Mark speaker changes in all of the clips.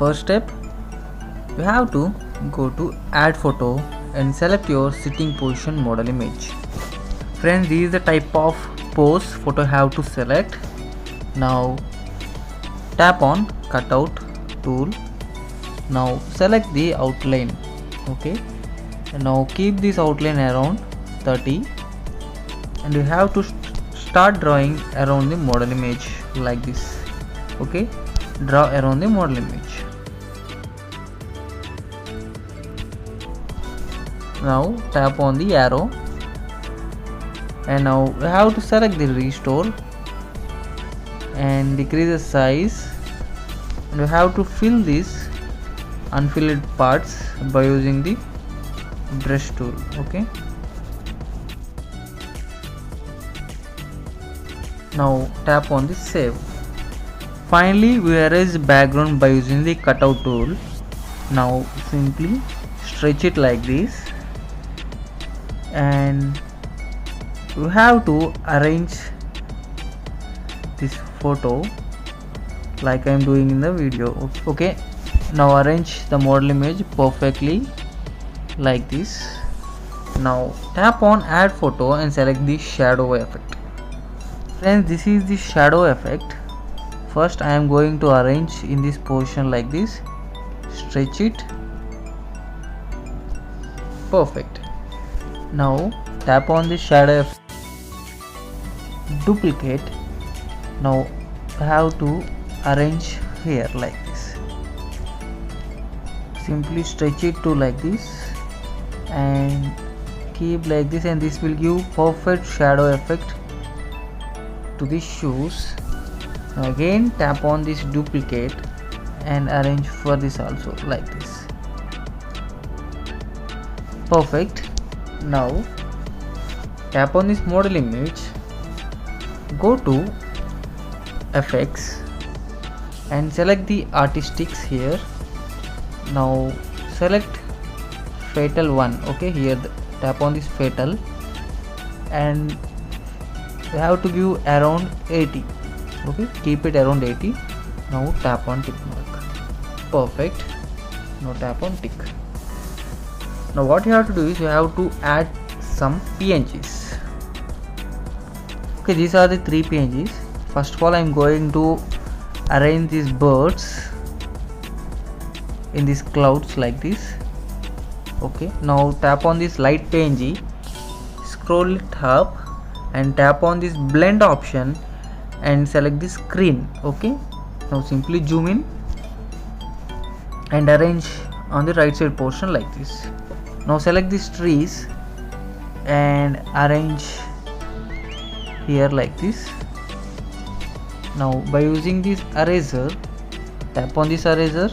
Speaker 1: first step, you have to go to add photo and select your sitting position model image. Friends, this is the type of pose photo have to select. Now tap on cutout tool. Now select the outline. Okay, and now keep this outline around 30, and you have to start drawing around the model image like this. Okay, draw around the model image. Now tap on the arrow, and now you have to select the restore and decrease the size, and you have to fill these unfilled parts by using the brush tool. Okay, now tap on the save. Finally, we erase the background by using the cutout tool. Now simply stretch it like this, and you have to arrange this photo like I am doing in the video. Okay, now arrange the model image perfectly like this. Now tap on add photo and select the shadow effect. Friends, this is the shadow effect. First I am going to arrange in this position like this, stretch it, perfect. Now tap on the shadow effect, duplicate. Now I have to arrange here like this, simply stretch it to like this and keep like this, and this will give perfect shadow effect to the shoes. Now again tap on this duplicate and arrange for this also like this, perfect. Now tap on this model image, go to effects and select the artistics here. Now select fatal one. Okay, here tap on this fatal, and you have to give around 80. Okay, keep it around 80. Now tap on tick mark, perfect. Now tap on tick. Now what you have to do is you have to add some PNGs. Okay, these are the 3 PNGs. First of all, I am going to arrange these birds in these clouds like this. Okay, now tap on this light PNG, scroll it up and tap on this blend option and select the screen. Okay, now simply zoom in and arrange on the right side portion like this. Now select these trees and arrange here like this. Now by using this eraser, tap on this eraser,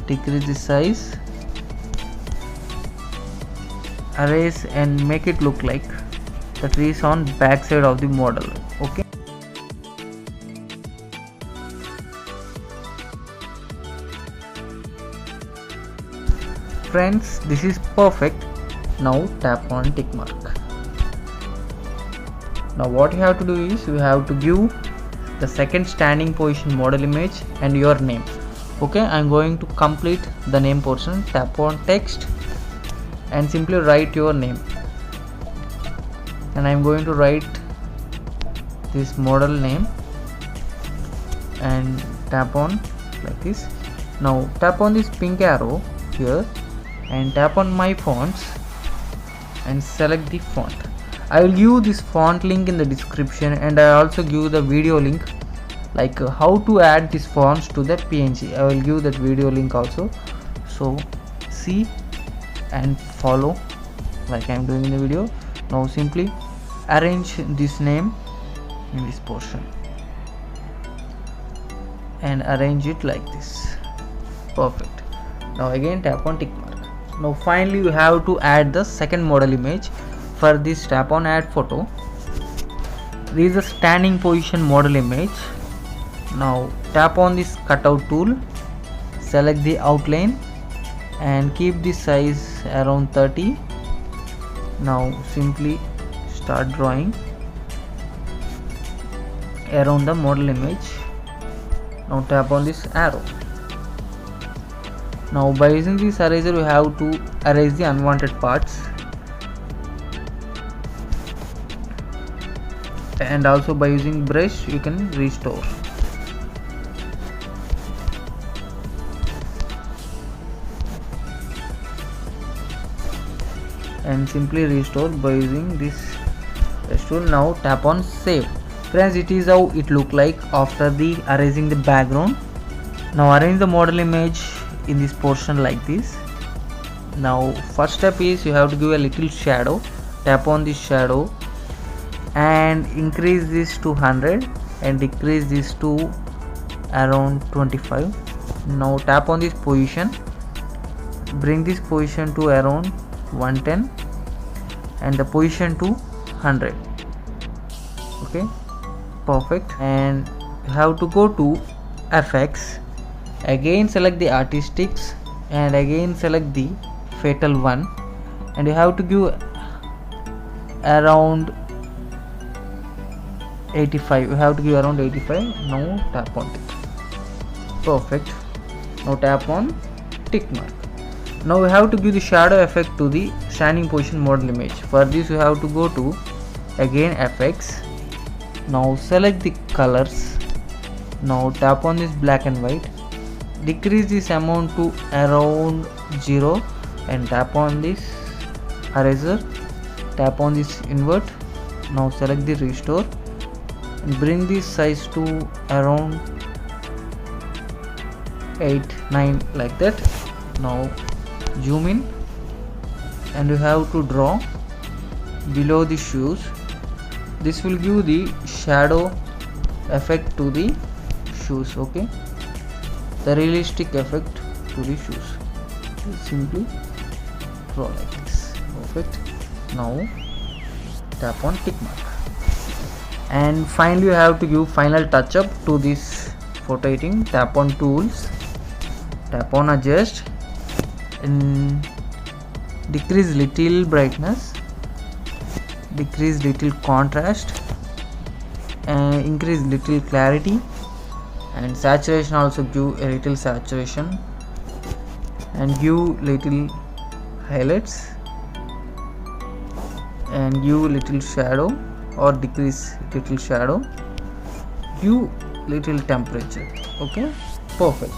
Speaker 1: decrease the size, erase and make it look like the trees on back side of the model. Okay, friends, this is perfect. Now tap on tick mark. Now what you have to do is you have to give the second standing position model image and your name. Okay, I am going to complete the name portion. Tap on text and simply write your name, and I am going to write this model name and tap on like this. Now tap on this pink arrow here and tap on my fonts and select the font. I will give this font link in the description, and I also give the video link like how to add these fonts to the PNG. I will give that video link also, so see and follow like I am doing in the video. Now simply arrange this name in this portion and arrange it like this, perfect. Now again tap on tick mark. Now finally you have to add the second model image. For this, tap on add photo. This is a standing position model image. Now tap on this cutout tool, select the outline and keep the size around 30. Now simply start drawing around the model image. Now tap on this arrow Now by using this eraser we have to erase the unwanted parts, and also by using brush you can restore. And simply restore by using this brush tool. Now tap on save. Friends, it is how it look like after the erasing the background. Now arrange the model image in this portion like this. Now first step is you have to give a little shadow. Tap on this shadow and increase this to 100 and decrease this to around 25. Now tap on this position, bring this position to around 110 and the position to 100. Okay, perfect. And you have to go to FX, again select the artistics and again select the fatal one, and you have to give around 85. You have to give around 85. Now tap on tick. Perfect. Now tap on tick mark. Now we have to give the shadow effect to the standing position model image. For this you have to go to again FX. Now select the colors. Now tap on this black and white. Decrease this amount to around 0 and tap on this eraser. Tap on this invert. Now select the restore and bring this size to around 8, 9 like that. Now zoom in and you have to draw below the shoes. This will give the shadow effect to the shoes. Okay, the realistic effect to the shoes. Simply draw like this. Perfect. Now tap on tick mark. And finally you have to give final touch up to this photo editing. Tap on tools, tap on adjust and decrease little brightness, decrease little contrast and increase little clarity, and saturation also give a little saturation and give little highlights and give little shadow or decrease little shadow, give little temperature. Okay, perfect.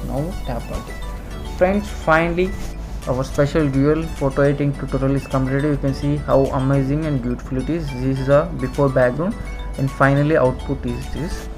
Speaker 1: Now tap on it. Friends, finally our special dual photo editing tutorial is completed. You can see how amazing and beautiful it is. This is a before background and finally output is this.